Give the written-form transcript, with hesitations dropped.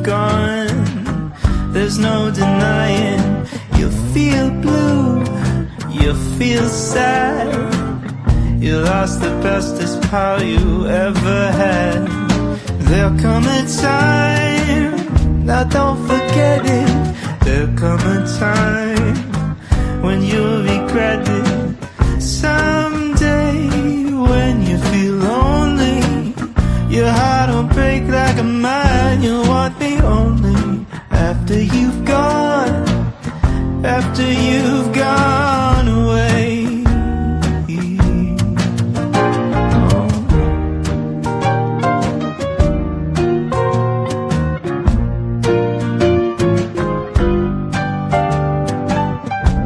gone. There's no denying, you feel blue, you feel sad. You lost the bestest pal you ever had. There'll come a time, now don't forget it. There'll come a time when you'll regret it. Someday when you feel lonely, your heart will break like a mine. You'll want me only after you've gone, after you